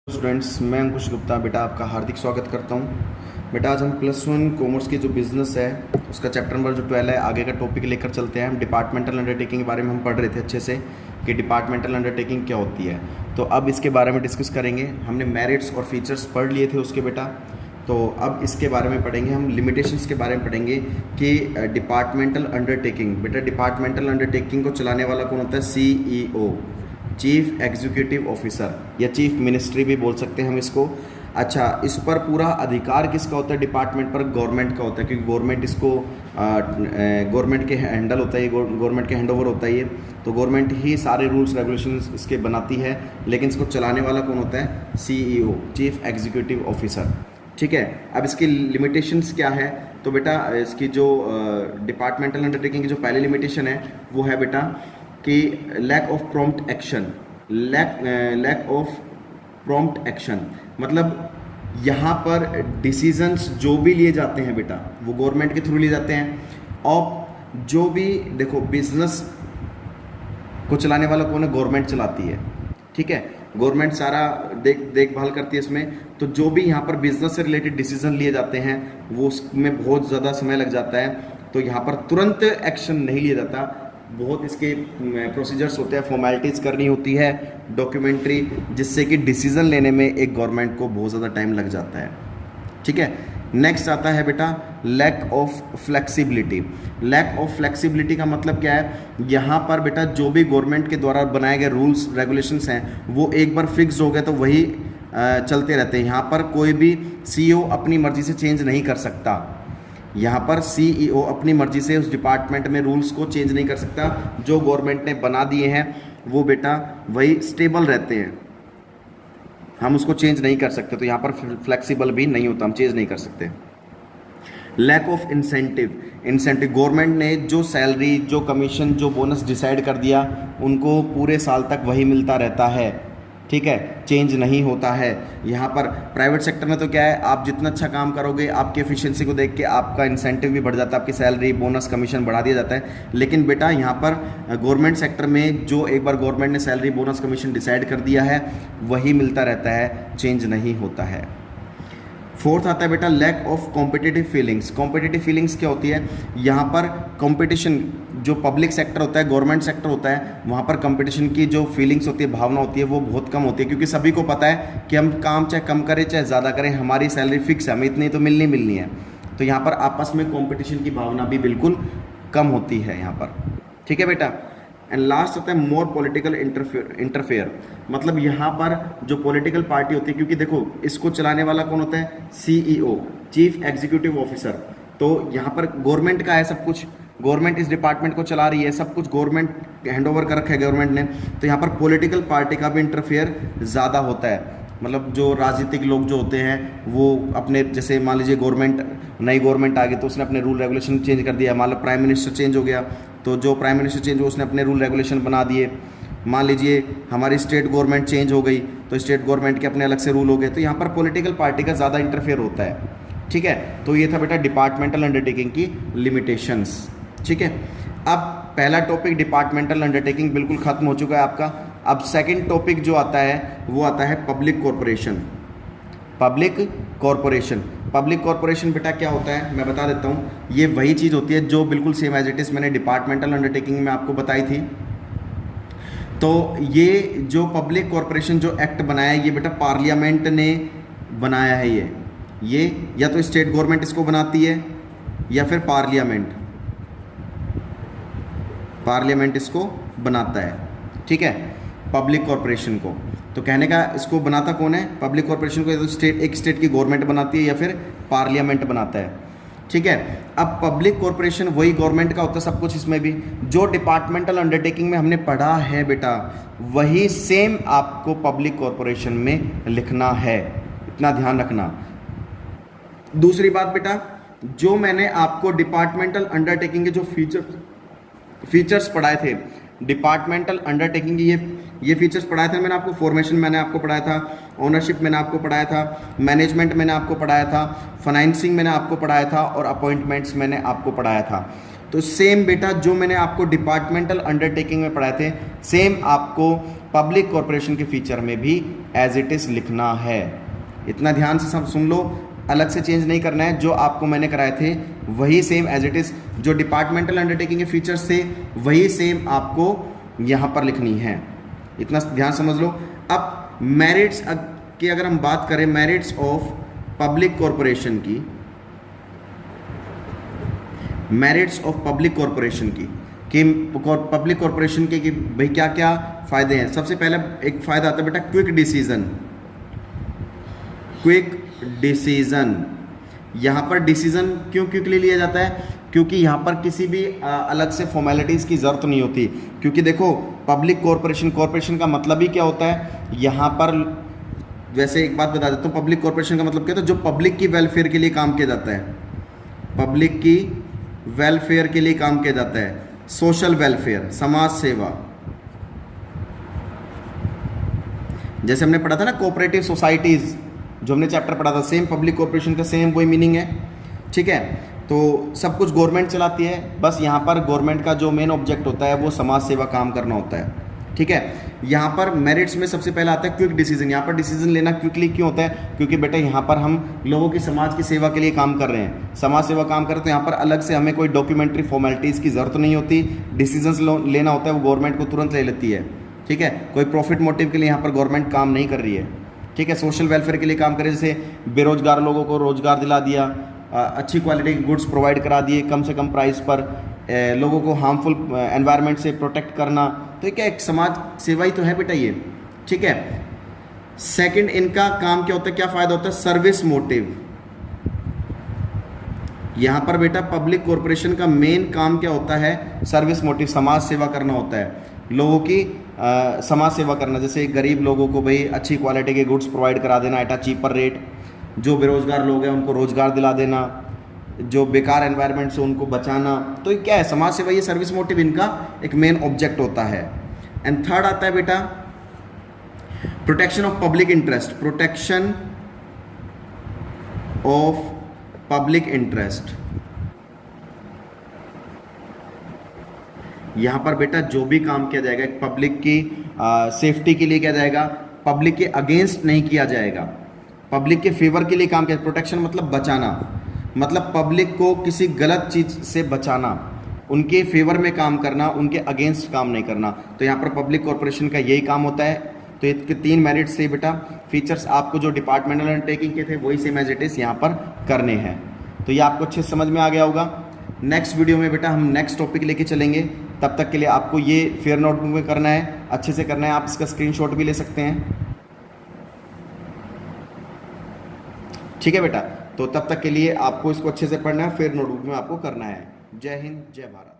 Students, मैं अंकुश गुप्ता बेटा आपका हार्दिक स्वागत करता हूं। बेटा आज हम +1 कॉमर्स की जो बिज़नेस है उसका चैप्टर नंबर जो 12 है आगे का टॉपिक लेकर चलते हैं। हम डिपार्टमेंटल अंडरटेकिंग के बारे में हम पढ़ रहे थे अच्छे से कि डिपार्टमेंटल अंडरटेकिंग क्या होती है, तो अब इसके बारे में डिस्कस करेंगे। हमने मेरिट्स और फीचर्स पढ़ लिए थे उसके बेटा, तो अब इसके बारे में पढ़ेंगे। हम लिमिटेशंस के बारे में पढ़ेंगे कि डिपार्टमेंटल अंडरटेकिंग, बेटा डिपार्टमेंटल अंडरटेकिंग को चलाने वाला कौन होता है? CEO, चीफ एग्जीक्यूटिव ऑफिसर या चीफ मिनिस्ट्री भी बोल सकते हैं हम इसको। अच्छा, इस पर पूरा अधिकार किसका होता है? डिपार्टमेंट पर गवर्नमेंट का होता है, क्योंकि गवर्नमेंट इसको गवर्नमेंट के हैंडल होता है, गवर्नमेंट के हैंडओवर होता है ये, तो गवर्नमेंट ही सारे रूल्स रेगुलेशंस इसके बनाती है, लेकिन इसको चलाने वाला कौन होता है? CEO, chief executive officer. ठीक है, अब इसकी लिमिटेशंस क्या है? तो बेटा इसकी जो डिपार्टमेंटल अंडरटेकिंग की जो पहली लिमिटेशन है वो है बेटा कि lack of prompt action. Lack of prompt action मतलब यहाँ पर डिसीजंस जो भी लिए जाते हैं बेटा वो गवर्नमेंट के थ्रू लिए जाते हैं। और जो भी देखो बिजनेस को चलाने वाला कौन है? गवर्नमेंट चलाती है। ठीक है, गवर्नमेंट सारा देखभाल करती है इसमें। तो जो भी यहाँ पर बिजनेस से रिलेटेड डिसीजन लिए जाते हैं वो उसमें बहुत ज़्यादा समय लग जाता है, तो यहाँ पर तुरंत एक्शन नहीं लिया जाता। बहुत इसके प्रोसीजर्स होते हैं, फॉर्मेलिटीज़ करनी होती है, डॉक्यूमेंट्री, जिससे कि डिसीज़न लेने में एक गवर्नमेंट को बहुत ज़्यादा टाइम लग जाता है। ठीक है, नेक्स्ट आता है बेटा lack of flexibility. Lack of flexibility का मतलब क्या है? यहाँ पर बेटा जो भी गवर्नमेंट के द्वारा बनाए गए रूल्स रेगुलेशंस हैं वो एक बार फिक्स हो गए तो वही चलते रहते हैं। यहाँ पर कोई भी CEO अपनी मर्जी से चेंज नहीं कर सकता। यहाँ पर CEO अपनी मर्जी से उस डिपार्टमेंट में रूल्स को चेंज नहीं कर सकता। जो गवर्नमेंट ने बना दिए हैं वो बेटा वही स्टेबल रहते हैं, हम उसको चेंज नहीं कर सकते। तो यहाँ पर फ्लेक्सिबल भी नहीं होता, हम चेंज नहीं कर सकते। Lack of incentive. गवर्नमेंट ने जो सैलरी, जो कमीशन, जो बोनस डिसाइड कर दिया उनको पूरे साल तक वही मिलता रहता है। ठीक है, चेंज नहीं होता है। यहाँ पर प्राइवेट सेक्टर में तो क्या है, आप जितना अच्छा काम करोगे आपकी एफिशिएंसी को देख के आपका इंसेंटिव भी बढ़ जाता है, आपकी सैलरी, बोनस, कमीशन बढ़ा दिया जाता है। लेकिन बेटा यहाँ पर गवर्नमेंट सेक्टर में जो एक बार गवर्नमेंट ने सैलरी, बोनस, कमीशन डिसाइड कर दिया है वही मिलता रहता है, चेंज नहीं होता है। फोर्थ आता है बेटा lack of competitive feelings. Competitive feelings क्या होती है? यहाँ पर कंपटीशन, जो पब्लिक सेक्टर होता है, गवर्नमेंट सेक्टर होता है, वहाँ पर कंपटीशन की जो फीलिंग्स होती है, भावना होती है, वो बहुत कम होती है, क्योंकि सभी को पता है कि हम काम चाहे कम करें चाहे ज़्यादा करें, हमारी सैलरी फिक्स है, हमें इतनी तो मिलनी है। तो यहाँ पर आपस में कॉम्पिटिशन की भावना भी बिल्कुल कम होती है यहाँ पर। ठीक है बेटा, एंड लास्ट होता है मोर पॉलिटिकल इंटरफेयर। मतलब यहाँ पर जो पॉलिटिकल पार्टी होती है, क्योंकि देखो इसको चलाने वाला कौन होता है? CEO, chief executive officer. तो यहाँ पर गवर्नमेंट का है सब कुछ, गवर्नमेंट इस डिपार्टमेंट को चला रही है, सब कुछ गवर्नमेंट हैंड ओवर कर रखा है गवर्नमेंट ने। तो यहाँ पर पॉलिटिकल पार्टी का भी इंटरफेयर ज़्यादा होता है। मतलब जो राजनीतिक लोग जो होते हैं वो अपने, जैसे मान लीजिए नई गवर्नमेंट आ गई तो उसने अपने रूल रेगुलेशन चेंज कर दिया। मान लो प्राइम मिनिस्टर चेंज हो गया तो जो प्राइम मिनिस्टर चेंज हो उसने अपने रूल रेगुलेशन बना दिए। मान लीजिए हमारी स्टेट गवर्नमेंट चेंज हो गई तो स्टेट गवर्नमेंट के अपने अलग से रूल हो गए। तो यहाँ पर पॉलिटिकल पार्टी का ज़्यादा इंटरफेयर होता है। ठीक है, तो ये था बेटा डिपार्टमेंटल अंडरटेकिंग की लिमिटेशंस। ठीक है, अब पहला टॉपिक डिपार्टमेंटल अंडरटेकिंग बिल्कुल खत्म हो चुका है आपका। अब सेकंड टॉपिक जो आता है वो आता है पब्लिक कॉरपोरेशन। पब्लिक कॉरपोरेशन बेटा क्या होता है मैं बता देता हूँ। ये वही चीज़ होती है जो बिल्कुल सेम एज इट इज़ मैंने डिपार्टमेंटल अंडरटेकिंग में आपको बताई थी। तो ये जो पब्लिक कॉरपोरेशन जो एक्ट बनाया है ये बेटा पार्लियामेंट ने बनाया है। ये या तो स्टेट गवर्नमेंट इसको बनाती है या फिर पार्लियामेंट इसको बनाता है। ठीक है, पब्लिक कॉरपोरेशन को। तो कहने का इसको बनाता कौन है? पब्लिक कॉरपोरेशन को या तो एक स्टेट की गवर्नमेंट बनाती है या फिर पार्लियामेंट बनाता है। ठीक है, अब पब्लिक कॉरपोरेशन वही गवर्नमेंट का होता है सब कुछ। इसमें भी जो डिपार्टमेंटल अंडरटेकिंग में हमने पढ़ा है बेटा वही सेम आपको पब्लिक कॉरपोरेशन में लिखना है, इतना ध्यान रखना। दूसरी बात बेटा, जो मैंने आपको डिपार्टमेंटल अंडरटेकिंग के जो फीचर्स पढ़ाए थे, डिपार्टमेंटल अंडरटेकिंग की ये फीचर्स पढ़ाए थे मैंने आपको। फॉर्मेशन मैंने आपको पढ़ाया था, ओनरशिप मैंने आपको पढ़ाया था, मैनेजमेंट मैंने आपको पढ़ाया था, फाइनेंसिंग मैंने आपको पढ़ाया था और अपॉइंटमेंट्स मैंने आपको पढ़ाया था। तो सेम बेटा जो मैंने आपको डिपार्टमेंटल अंडरटेकिंग में पढ़ाए थे सेम आपको पब्लिक कॉरपोरेशन के फीचर में भी एज इट इज़ लिखना है। इतना ध्यान से सब सुन लो, अलग से चेंज नहीं करना है। जो आपको मैंने कराए थे वही सेम एज इट इज़, जो डिपार्टमेंटल अंडरटेकिंग के फीचर्स थे वही सेम आपको यहाँ पर लिखनी है। इतना ध्यान समझ लो। अब मेरिट्स की अगर हम बात करें, मेरिट्स ऑफ पब्लिक कॉरपोरेशन की, मेरिट्स ऑफ पब्लिक कॉरपोरेशन की कि पब्लिक कॉरपोरेशन के कि भाई क्या क्या फ़ायदे हैं। सबसे पहले एक फ़ायदा आता है बेटा क्विक डिसीजन। क्विक डिसीजन, यहाँ पर डिसीजन क्यों क्विकली लिया जाता है? क्योंकि यहाँ पर किसी भी अलग से फॉर्मेलिटीज़ की ज़रूरत नहीं होती। क्योंकि देखो पब्लिक कॉरपोरेशन, कॉरपोरेशन का मतलब ही क्या होता है यहाँ पर, वैसे एक बात बता देता हूँ, पब्लिक कॉरपोरेशन का मतलब क्या होता है? जो पब्लिक की वेलफेयर के लिए काम किया जाता है, पब्लिक की वेलफेयर के लिए काम किया जाता है, सोशल वेलफेयर, समाज सेवा। जैसे हमने पढ़ा था ना कोऑपरेटिव सोसाइटीज़, जो हमने चैप्टर पढ़ा था, सेम पब्लिक कॉरपोरेशन का सेम वही मीनिंग है। ठीक है, तो सब कुछ गवर्नमेंट चलाती है, बस यहाँ पर गवर्नमेंट का जो मेन ऑब्जेक्ट होता है वो समाज सेवा काम करना होता है। ठीक है, यहाँ पर मेरिट्स में सबसे पहला आता है क्विक डिसीजन। यहाँ पर डिसीजन लेना क्विकली क्यों होता है? क्योंकि बेटा यहाँ पर हम लोगों की समाज की सेवा के लिए काम कर रहे हैं, समाज सेवा काम कर रहे हैं, तो यहाँ पर अलग से हमें कोई डॉक्यूमेंट्री फॉर्मेलिटीज़ की ज़रूरत नहीं होती। डिसीजन लेना होता है वो गवर्नमेंट को तुरंत ले लेती है। ठीक है, कोई प्रॉफिट मोटिव के लिए यहाँ पर गवर्नमेंट काम नहीं कर रही है। ठीक है, सोशल वेलफेयर के लिए काम करे, जैसे बेरोजगार लोगों को रोजगार दिला दिया, अच्छी क्वालिटी के गुड्स प्रोवाइड करा दिए कम से कम प्राइस पर, लोगों को हार्मफुल एनवायरनमेंट से प्रोटेक्ट करना, तो क्या एक समाज सेवा ही तो है बेटा ये। ठीक है, सेकंड इनका काम क्या होता है, क्या फ़ायदा होता है? Service motive. यहाँ पर बेटा पब्लिक कॉरपोरेशन का मेन काम क्या होता है? सर्विस मोटिव, समाज सेवा करना होता है, लोगों की समाज सेवा करना। जैसे गरीब लोगों को भाई अच्छी क्वालिटी के गुड्स प्रोवाइड करा देना एट अ चीपर रेट, जो बेरोजगार लोग हैं उनको रोजगार दिला देना, जो बेकार एनवायरनमेंट से उनको बचाना, तो ये क्या है? समाज सेवा, ये सर्विस मोटिव इनका एक मेन ऑब्जेक्ट होता है। एंड थर्ड आता है बेटा protection of public interest. Protection of public interest, यहाँ पर बेटा जो भी काम किया जाएगा एक पब्लिक की सेफ्टी के लिए किया जाएगा, पब्लिक के अगेंस्ट नहीं किया जाएगा, पब्लिक के फेवर के लिए काम किया। प्रोटेक्शन मतलब बचाना, मतलब पब्लिक को किसी गलत चीज़ से बचाना, उनके फेवर में काम करना, उनके अगेंस्ट काम नहीं करना। तो यहाँ पर पब्लिक कॉरपोरेशन का यही काम होता है। तो इसके 3 मेरिट्स से बेटा, फीचर्स आपको जो डिपार्टमेंटल अंडरटेकिंग के थे वही सेम एज इट इज़ यहाँ पर करने हैं। तो ये आपको अच्छे से समझ में आ गया होगा। नेक्स्ट वीडियो में बेटा हम नेक्स्ट टॉपिक लेके चलेंगे। तब तक के लिए आपको ये फेयर नोटबुक में करना है, अच्छे से करना है। आप इसका स्क्रीनशॉट भी ले सकते हैं। ठीक है बेटा, तो तब तक के लिए आपको इसको अच्छे से पढ़ना है, फेयर नोटबुक में आपको करना है। जय हिंद, जय भारत।